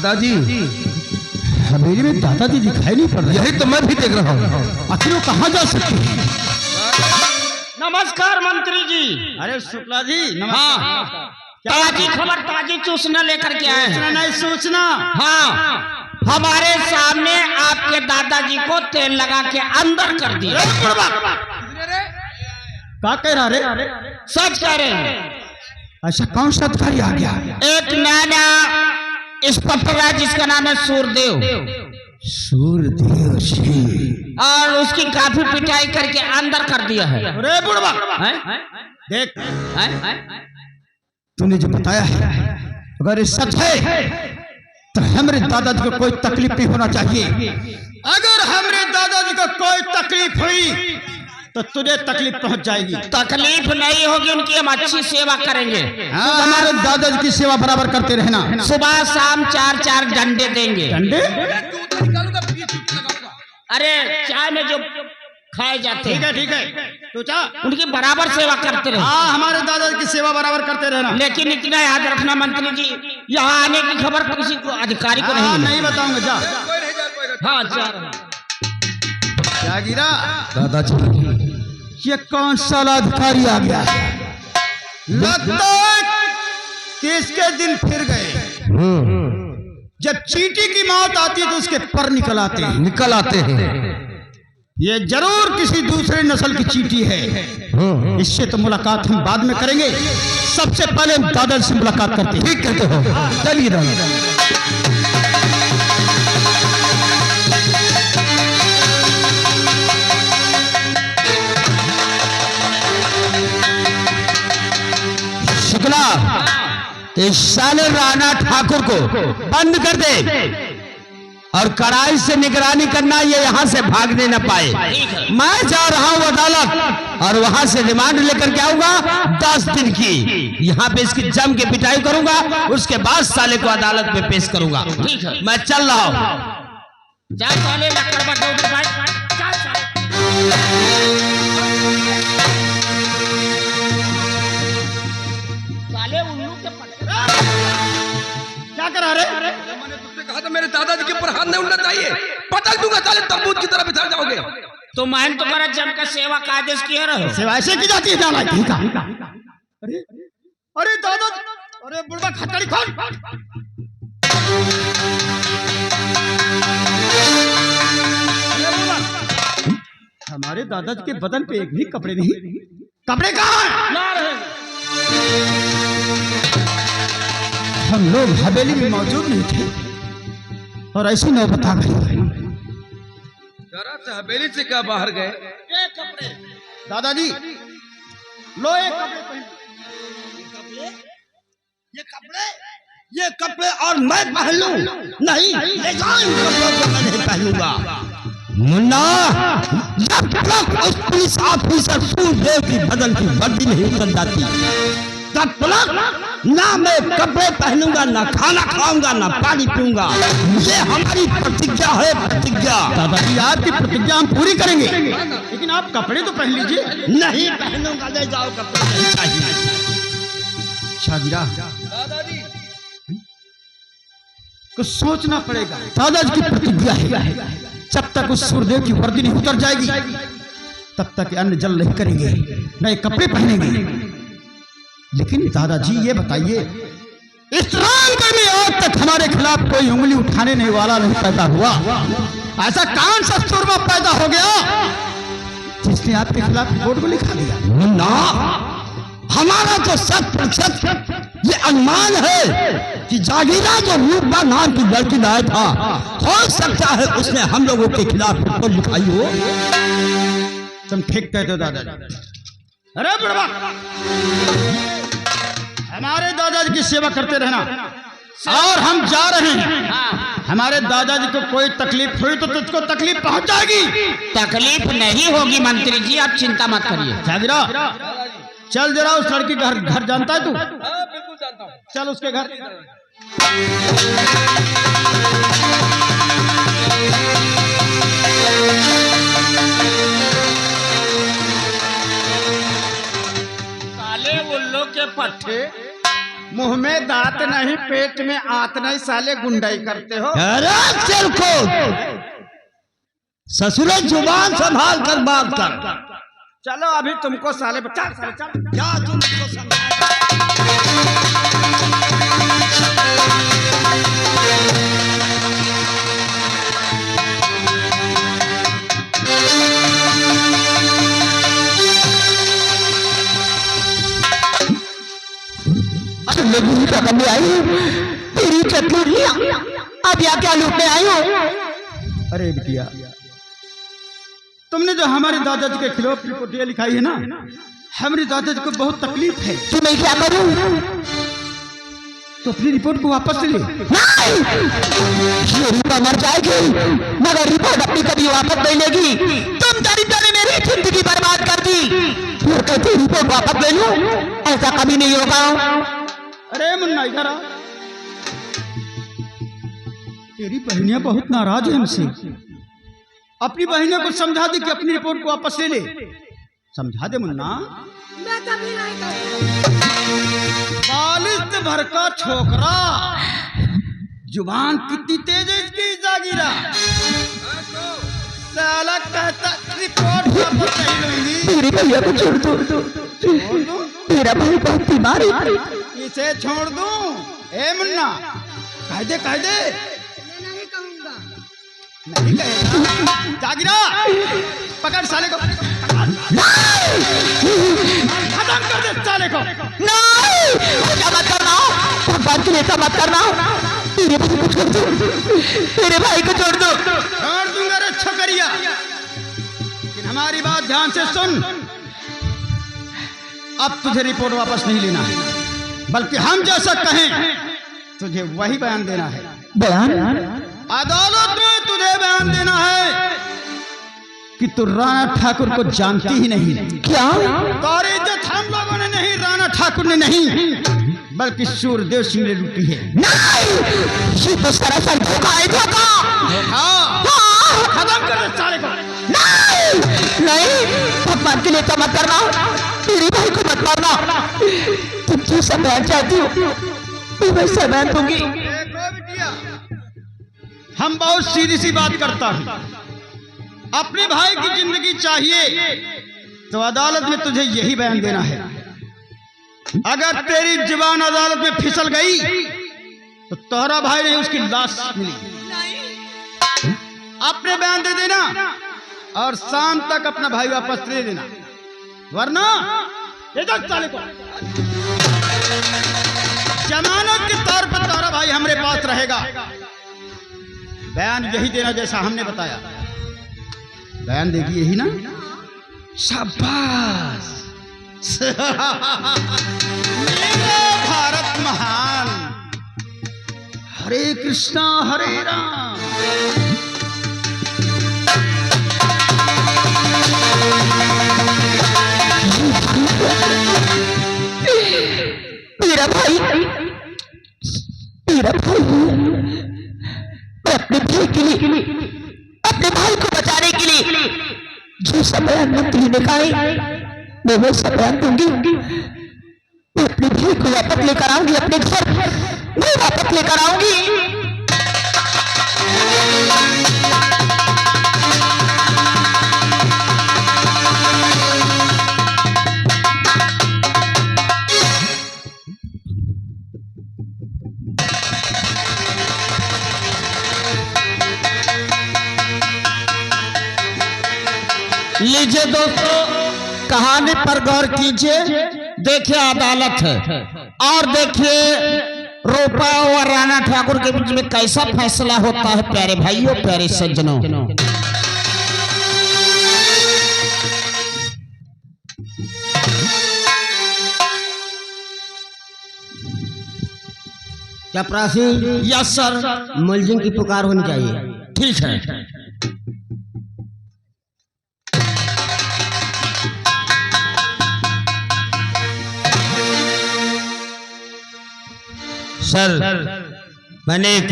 दादाजी हवेली में दादाजी दिखाई नहीं पड़ रहे। यही तो मैं भी देख रहा हूँ। आखिर वो कहाँ जा सकते हैं? नमस्कार मंत्री जी। अरे शुक्ला जी हाँ, ताजी खबर, ताजी सूचना लेकर के आए हैं। नहीं सूचना। हाँ, हमारे सामने आपके दादाजी को तेल लगा के अंदर कर दिया। क्या कह रहा रे? सच कह रहे हैं। ऐसा कौन सा अधिकारी आ गया? एक नया इंस्पेक्टर है जिसका नाम है सूरदेव। सूरदेव सिंह। और उसकी काफी पिटाई करके अंदर कर दिया है। अरे बुढ़वा देख, तूने जो बताया है अगर ये सच है तो हमारे दादाजी को कोई तकलीफ नहीं होना चाहिए। अगर हमारे दादाजी को कोई तकलीफ हुई तो तुझे तकलीफ पहुंच जाएगी। तकलीफ नहीं होगी, उनकी हम अच्छी सेवा करेंगे। हाँ, हमारे दादाजी की सेवा बराबर करते रहना। सुबह शाम 4-4 डंडे देंगे। डंडे? अरे चाय में जो खाए जाते हैं। ठीक है तो चाह उनकी बराबर सेवा करते रहे। हाँ, हमारे दादाजी की सेवा बराबर करते रहना। लेकिन इतना याद रखना मंत्री जी, यहाँ आने की खबर किसी को अधिकारी को नहीं नहीं बताऊंगा। जा। हाँ, जा रहा। क्या गिरा? दादाजी ये कौन सा अधिकारी आ गया? लगता है कि इसके दिन फिर गए। जब चींटी की मौत आती है तो उसके पर निकल आते हैं। ये जरूर किसी दूसरे नस्ल की चींटी है। इससे तो मुलाकात हम बाद में करेंगे। सबसे पहले हम दादाजी से मुलाकात करते हैं। ठीक कहते हो, चलिए दादा। शुक्ला, इस साले राणा ठाकुर को बंद कर दे और कड़ाई से निगरानी करना, ये यहाँ से भागने न पाए। मैं जा रहा हूँ अदालत और वहां से रिमांड लेकर के आऊंगा 10 दिन की। यहाँ पे इसकी जम के पिटाई करूंगा, उसके बाद साले को अदालत में पेश करूंगा। ठीक है, मैं चल रहा हूँ। जा साले, लकड़ बटो उधर बैठ। जा साले उल्लू के पट्टे। क्या करा रहे? मैंने तुझसे कहा था मेरे दादाजी के ऊपर हाथ नहीं उठना चाहिए। पटक दूंगा साले, तबूत की तरह बिछड़ जाओगे। तो मैंने तो करा जम का सेवा का आदेश किया रहो। सेवा ऐसे की जाती है? जाना ठीक है। अरे दादा, अरे बुढ़वा खटड़ी खोल। हमारे दादाजी के बदन पे एक भी कपड़े नहीं। कपड़े कहाँ हैं? हम लोग हवेली में मौजूद नहीं थे और ऐसी नौबत आ गई। जरा से हवेली से क्या बाहर गए? ये कपड़े दादाजी लो, एक ये कपड़े और मैं पहन लूं? नहीं, ले जाओ इन कपड़ों को, मैं नहीं पहनूंगा। मुन्ना, जब तक उस पुलिस ऑफिसर सूरदेव की बदन की वर्दी नहीं उतर जाती तब तक ना मैं कपड़े पहनूंगा, ना खाना खाऊंगा, ना पानी पीऊंगा। ये हमारी प्रतिज्ञा है, प्रतिज्ञा। दादाजी आपकी प्रतिज्ञा हम पूरी करेंगे, लेकिन आप कपड़े तो पहन लीजिए। नहीं पहनूंगा, ले जाओ, कपड़े नहीं चाहिए। शागिरा, दादाजी कुछ सोचना पड़ेगा। दादाजी की प्रतिज्ञा है, जब तक उस सूरदेव की वर्दी नहीं उतर जाएगी तब तक अन्न जल नहीं करेंगे, नए कपड़े पहनेंगे। लेकिन दादाजी ये बताइए, इस रामगढ़ में आज तक हमारे खिलाफ कोई उंगली उठाने नहीं वाला नहीं पैदा हुआ। ऐसा कौन सा सूरमा पैदा हो गया जिसने आपके खिलाफ रिपोर्ट को लिखा दिया? ना, हमारा तो 100% ये अनुमान है कि जागीरा जो रूपा नाम की लड़की लाया था, हो सकता है उसने हम लोगों के खिलाफ रिपोर्ट लिखाई हो। तुम ठीक कहते हो दादाजी। अरे बुढ़वा, हमारे दादाजी की सेवा करते रहना और हम जा रहे हैं। हमारे दादाजी को कोई तकलीफ हुई तो तुझको तकलीफ पहुंच जाएगी। तकलीफ नहीं होगी मंत्री जी, आप चिंता मत करिए। जागीरा, चल जरा उस लड़की का घर जानता है तू? हाँ बिल्कुल जानता हूँ। चल उसके घर। काले उल्लू के पट्टे मुंह में दांत नहीं, पेट में आत नहीं, साले गुंडाई करते हो। अरे सिर को ससुर जुबान संभाल कर बात कर। चलो अभी तुमको साले बच्चा क्या तुमको समझा? मेरी पकड़ने आई तेरी चतुरियां, अब यहाँ क्या लूटने आई हो? अरे बिटिया, तुमने जो हमारे दादाजी के खिलाफ रिपोर्टिया लिखाई है ना, हमारे दादाजी को बहुत तकलीफ है। तो मैं क्या करूं? तो अपनी रिपोर्ट को वापस ले। नहीं, ये रिपोर्ट मर जाएगी मगर रिपोर्ट अपनी कभी वापस नहीं लेगी। तुम दरिद्र ने मेरी जिंदगी बर्बाद कर दी, फिर कहती रिपोर्ट वापस ले लूं? ऐसा कभी नहीं होगा। अरे मुन्ना इधर आ, तेरी बहनियां बहुत नाराज है हमसे। अपनी बहनियों को समझा दे कि अपनी रिपोर्ट को वापस ले ले। समझा दे मुन्ना। मैं कभी नहीं करूंगा। बालिश भर का छोकरा, जुबान कितनी तेज है इसकी जागीरा। साला कहता रिपोर्ट वापस नहीं लूंगी। मेरे भैया को छोड़ दो, छोड़ दूं? मेरा भाई बहुत बीमार है। इसे छोड़ दूं? ए मुन्ना, कह दे कह दे। मैं नहीं कहूंगा। नहीं कहेगा। जागीरा, पकड़ साले को, खत्म कर दे साले को। नहीं, ऐसा मत करना, भगवान के लिए ऐसा मत करना। मेरे भाई को छोड़ दो, मेरे भाई को छोड़ दो। छोड़ दूंगा रे छोकरिया, लेकिन हमारी बात ध्यान से सुन। अब तुझे रिपोर्ट वापस नहीं लेना है, बल्कि हम जैसा कहें तुझे वही बयान देना है। बयान? अदालत में तुझे बयान देना है कि तू राणा ठाकुर को जानती ही नहीं। क्या? तारी इज्जत हम लोगों ने नहीं, राणा ठाकुर ने नहीं, बल्कि सूरदेव सिंह ने लूटी है। नहीं, ये तो सरासर धोखा है, धोखा। खत्म कर दे साले को। नहीं, नहीं, भगवान के लिए तो मत करना, मेरे भाई को मत मारना। तुम जैसा बयान चाहती हो मैं वैसा बयान दूंगी। देखो बिटिया, हम बहुत सीधी सी बात करता हूं। अपने भाई की जिंदगी चाहिए तो अदालत में तुझे यही बयान देना है। अगर तेरी जुबान अदालत में फिसल गई तो तोहरा भाई नहीं, उसकी लाश मिली। अपने बयान दे देना और शाम तक अपना भाई वापस ले देना, वरना इधर साले को जमानत के तौर पर तोहरा भाई हमारे पास रहेगा। बयान यही देना जैसा हमने बताया। बयान देगी यही ना? शाबाश। मेरा भारत महान। हरे कृष्णा हरे राम। मेरा भाई, मेरा भाई, मैं अपने भाई के लिए, अपने भाई को बचाने के लिए जो समय मंत्री ने कहा मैं वो समय दूंगी। मैं अपने भाई को वापस लेकर आऊंगी, अपने घर मैं वापस लेकर आऊंगी। लीजिए दोस्तों, कहानी पर गौर कीजिए। देखिए अदालत है और देखिए रूपा और राणा ठाकुर के बीच में कैसा फैसला होता है। प्यारे भाइयों, प्यारे सज्जनों, क्या प्रासी? Yes sir. मुलजिम की पुकार होनी चाहिए। ठीक है। सर, मैंने एक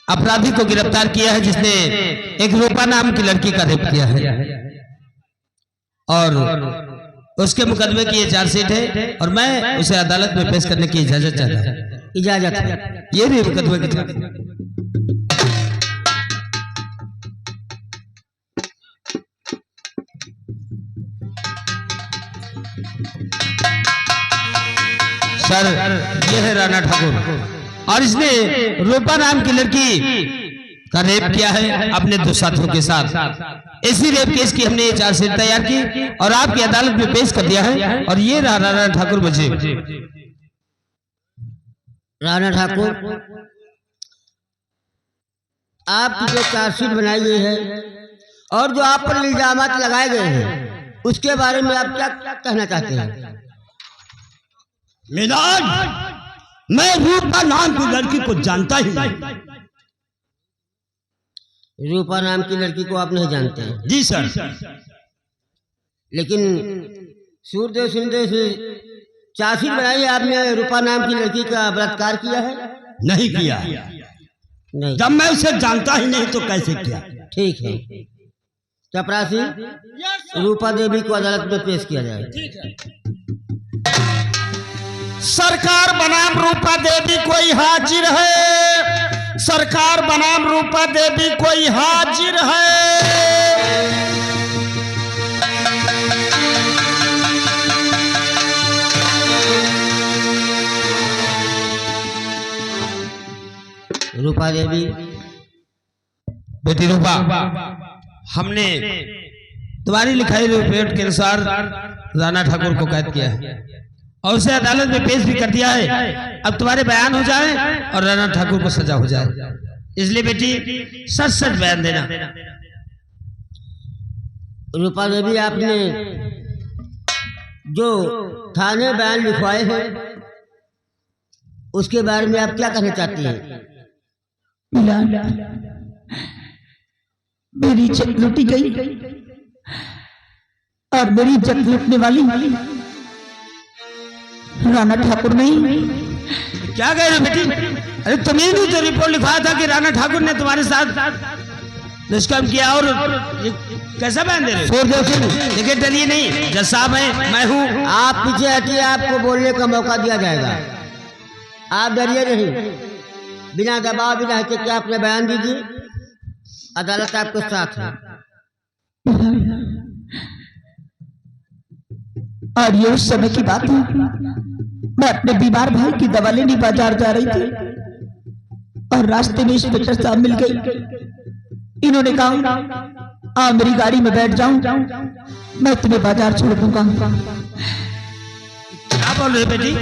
अपराधी को गिरफ्तार किया है जिसने एक रूपा नाम की लड़की का रेप किया है और उसके मुकदमे की ये चार्जशीट है और मैं उसे अदालत में पेश करने की इजाजत चाहता हूँ। इजाजत है। ये भी मुकदमे की सर, ये है राणा ठाकुर और इसने रूपा नाम की लड़की का रेप किया है अपने 2 साथियों के साथ। इसी रेप केस की हमने ये चार्जशीट तैयार की और आपकी अदालत में पेश कर दिया है और ये रहा राणा ठाकुर मुझे। राणा ठाकुर, आपकी जो चार्जशीट बनाई गई है और जो आप पर इल्जाम लगाए गए हैं उसके बारे में आप क्या कहना चाहते हैं? मिलान, मैं रूपा नाम की लड़की को जानता ही नहीं। रूपा नाम की लड़की को आप नहीं जानते हैं? जी सर। लेकिन सूरदेव सिंह से चार्जशीट बनाई है, आपने रूपा नाम की लड़की का बलात्कार किया है? नहीं किया। नहीं। जब मैं उसे जानता ही नहीं तो कैसे किया? ठीक है, चपरासी, रूपा देवी को अदालत में पेश किया जाए। सरकार बनाम रूपा देवी कोई हाजिर है, सरकार बनाम रूपा देवी कोई हाजिर है। रूपा देवी, बेटी रूपा, हमने तुम्हारी लिखाई रिपोर्ट के अनुसार राणा ठाकुर को कैद किया है और उसे अदालत में पेश भी कर दिया है। अब तुम्हारे बयान हो जाए और राणा ठाकुर को सजा हो जाए, इसलिए बेटी सच सच बयान देना। रूपा देवी, आपने जो थाने बयान लिखवाए हैं उसके बारे में आप क्या कहना चाहती हैं? मेरी इज्जत लूटी गई और मेरी इज्जत लूटने वाली राणा ठाकुर नहीं। क्या कह रहे हो बेटी? अरे तुम्हें भी तो रिपोर्ट लिखवाया था कि राणा ठाकुर ने तुम्हारे साथ दुष्कर्म किया और ये कैसा बयान दे रहे हो? सूरदेव सिंह, देखिए डरिए नहीं, जज साहब है, मैं हूँ। आप पीछे हटिए, आपको बोलने का मौका दिया जाएगा। आप डरिए नहीं, बिना दबाव बिना हिचक अपने बयान दीजिए, अदालत आपके साथ है। और ये उस समय की बात है, मैं अपने बीमार भाई की दवा लेने बाजार जा रही थी और रास्ते में इंस्पेक्टर साहब मिल गई। इन्होंने कहा, आ मेरी गाड़ी में बैठ जाऊं, मैं तुम्हें बाजार छोड़ दूंगा। क्या बोल रहे बेटी?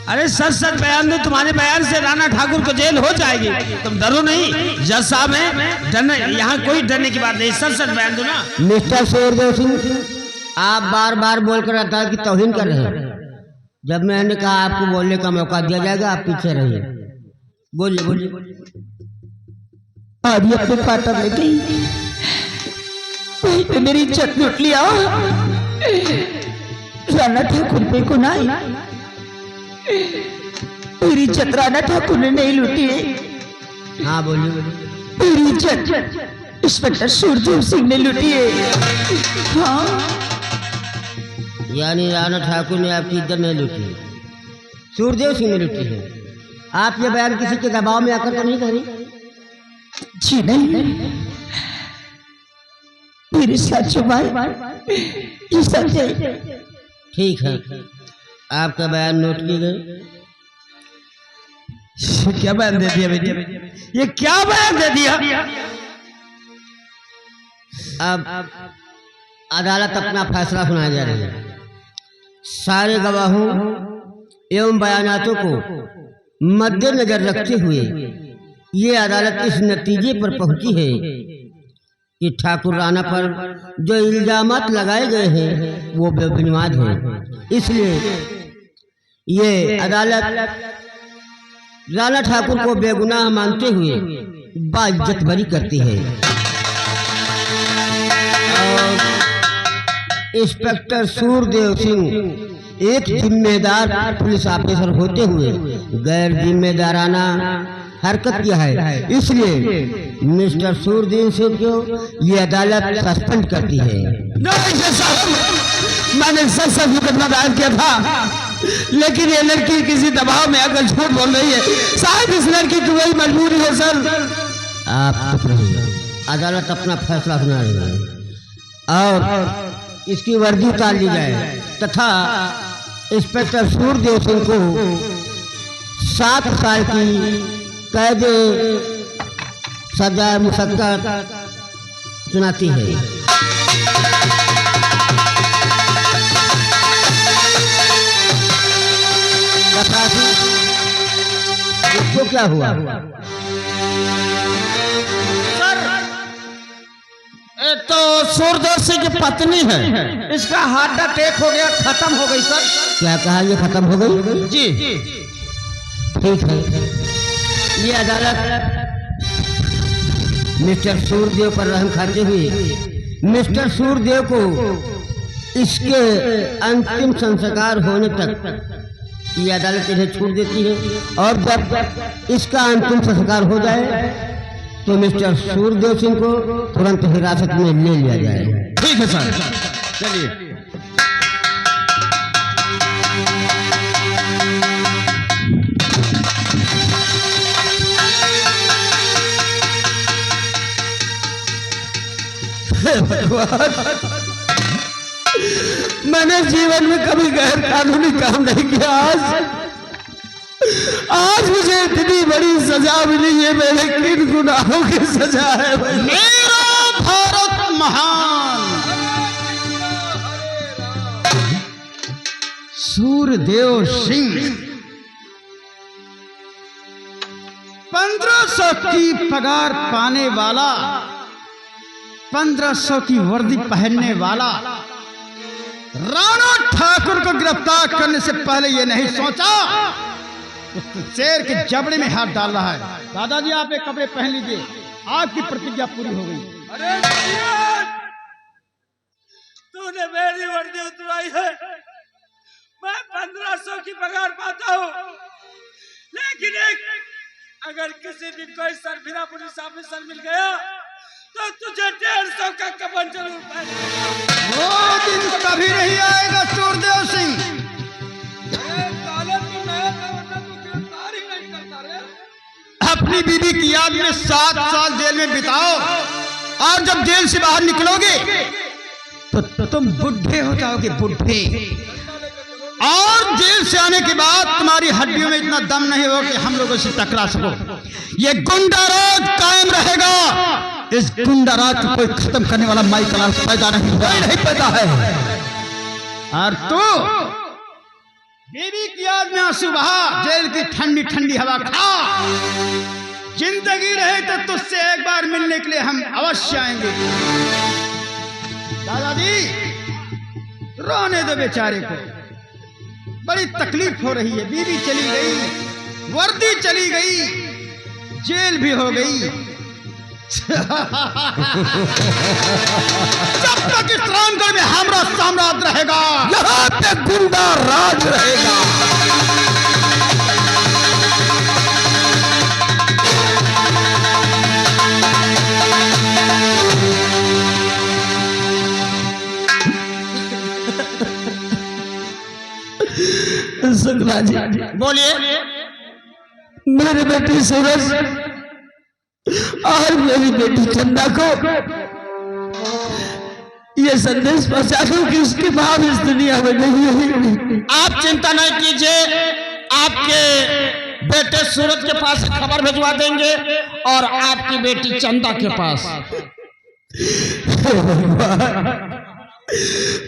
अरे सच सच बयान दो, तुम्हारे बयान से राणा ठाकुर को जेल हो जाएगी, तुम डरो नहीं। जज साहब है, डरने यहाँ कोई डरने की बात नहीं, सच सच बयान दो ना। मिस्टर सूरदेव सिंह, आप बार बार बोलकर अदालत की तौहीन कर रहे हैं। जब मैंने कहा आपको बोलने का मौका दिया जाएगा, आप पीछे रहिए। बोलिए बोलिए। और ये अपने क्वार्टर ले गई, वहीं पे मेरी इज्जत लूट लिया। राणा ठाकुर पे गुनाह, मेरी इज्जत राणा ठाकुर ने नहीं लूटी है। हाँ बोलिए बोलिए। मेरी इज्जत इंस्पेक्टर सूरदेव सिंह ने लूटी है। हाँ, यानी राणा ठाकुर ने आपकी इज्जत नहीं लूटी, सूरदेव सिंह ने लूटी है। आप ये बयान किसी के दबाव में आकर तो नहीं कह रही? जी नहीं, मेरे साथ छुपाए ये सब है। ठीक है, आपका बयान नोट किए गए। क्या बयान दे दिया बेटी? ये क्या बयान दे दिया? अब अदालत अपना फैसला सुनाने जा रही है। सारे गवाहों एवं बयानातों को मद्देनजर रखते हुए ये अदालत इस नतीजे पर पहुंची है कि ठाकुर राणा पर जो इल्जामात लगाए गए हैं वो बेबुनियाद हैं। इसलिए ये अदालत राणा ठाकुर को बेगुनाह मानते हुए बाइज्जत बरी करती है। और इंस्पेक्टर सूरदेव सिंह एक जिम्मेदार पुलिस ऑफिसर होते हुए गैर जिम्मेदाराना हरकत किया है, इसलिए मिस्टर सूरदेव सिंह को ये अदालत सस्पेंड करती है। नहीं जज साहब, मैंने सच सच मुकदमा दायर किया था, लेकिन ये लड़की किसी दबाव में आकर झूठ बोल रही है। शायद इस लड़की की वही मजबूरी है सर। आप चुप रहिए, अदालत अपना फैसला सुना रही है और इसकी वर्दी उतार ली जाए तथा इंस्पेक्टर सूर्यदेव सिंह को 7 साल की कैद सजा मुशक्कत सुनाती है। इसको क्या हुआ? तो सूरदेव सिंह की पत्नी है, इसका हार्ट अटैक हो गया, खत्म हो गई सर। क्या कहा? ये खत्म हो गई जी। ठीक है, ये अदालत मिस्टर सूर्यदेव पर रहम खाते हुए मिस्टर सूर्यदेव को इसके अंतिम संस्कार होने तक ये अदालत इन्हें छूट देती है और जब इसका अंतिम संस्कार हो जाए तो मिस्टर सूर्यदेव सिंह को तुरंत हिरासत में ले लिया जाए। ठीक है सर, चलिए। मैंने जीवन में कभी गैर कानूनी काम नहीं किया, आज मुझे इतनी बड़ी सजा मिली है। मेरे किन गुनाहों की सजा है? मेरा भारत महान सूर्यदेव सिंह 1500 की पगार पाने वाला, 1500 की वर्दी पहनने वाला राणा ठाकुर को गिरफ्तार करने से पहले ये नहीं सोचा उस शेर के जबड़े में हाथ डाल रहा है। दादाजी आप एक कपड़े पहन लीजिए, आपकी प्रतिज्ञा पूरी हो गई। अरे तूने मेरी वर्दी उतरवाई है, मैं 1500 की पगार पाता हूँ, लेकिन अगर किसी दिन कोई सरफिरा पुलिस ऑफिसर मिल गया तो तुझे 150 का कफन जरूर पहनेगा। वो दिन कभी नहीं आएगा सूरदेव सिंह। अपनी बीवी की याद में 7 साल जेल में बिताओ और जब जेल से बाहर निकलोगे तो तुम बुढ़े हो जाओगे, बुढ़े। और जेल से आने के बाद तुम्हारी हड्डियों में इतना दम नहीं होगा कि हम लोगों से टकरा सको। ये गुंडा राज कायम रहेगा। इस गुंडा राज को कोई खत्म करने वाला माई कलाल पैदा नहीं हुआ, नहीं पैदा है। और तू बीवी की याद में आंसू बहा, जेल की ठंडी ठंडी हवा खा। जिंदगी रहे तो तुझसे एक बार मिलने के लिए हम अवश्य आएंगे। दादाजी रोने दो बेचारे को, बड़ी तकलीफ हो रही है। बीवी चली गई, वर्दी चली गई, जेल भी हो गई। जब तक इस रामगढ़ में हमारा साम्राज्य रहेगा, यहाँ पे गुंडा राज रहेगा। शुक्ला जी बोलिए। मेरे बेटी सूरज और मेरी बेटी चंदा को ये संदेश पहुंचा दूं कि उसकी भाव इस दुनिया में नहीं है। आप चिंता नहीं कीजिए, आपके बेटे सूरज के पास खबर भिजवा देंगे और आपकी बेटी चंदा के पास।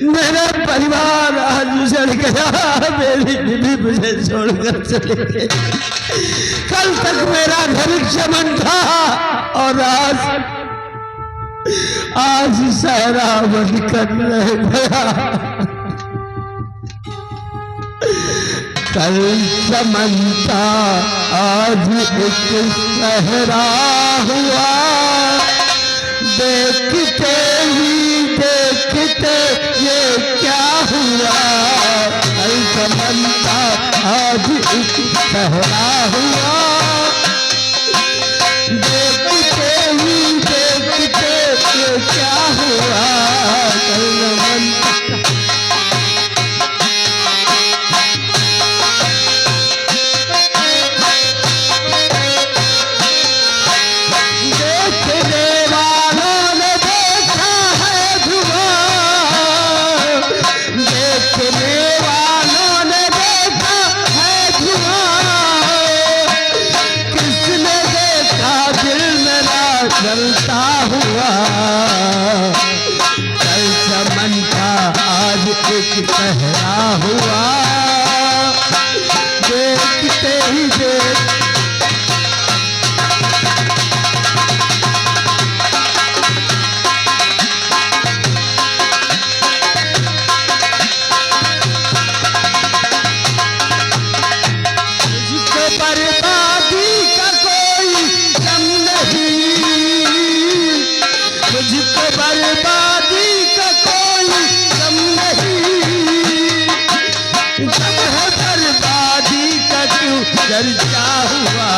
मेरा परिवार आज उजड़ गया, मेरी बीवी मुझे छोड़कर चले गई। कल तक मेरा घर चमन था और आज सहरा बनकर रह गया। कल चमन था आज एक सहरा हुआ। देखते ही देखते ये क्या हुआ। कल चमन था आज एक सहरा हुआ। देखते ही देखते ये क्या हुआ। कल चमन पहरा हुआ देखते ही देख मुझको बर्बादी का कोई गम नहीं, मुझको बर्बादी का कोई गम नहीं, जब है बर्बादी का क्यों चर्चा हुआ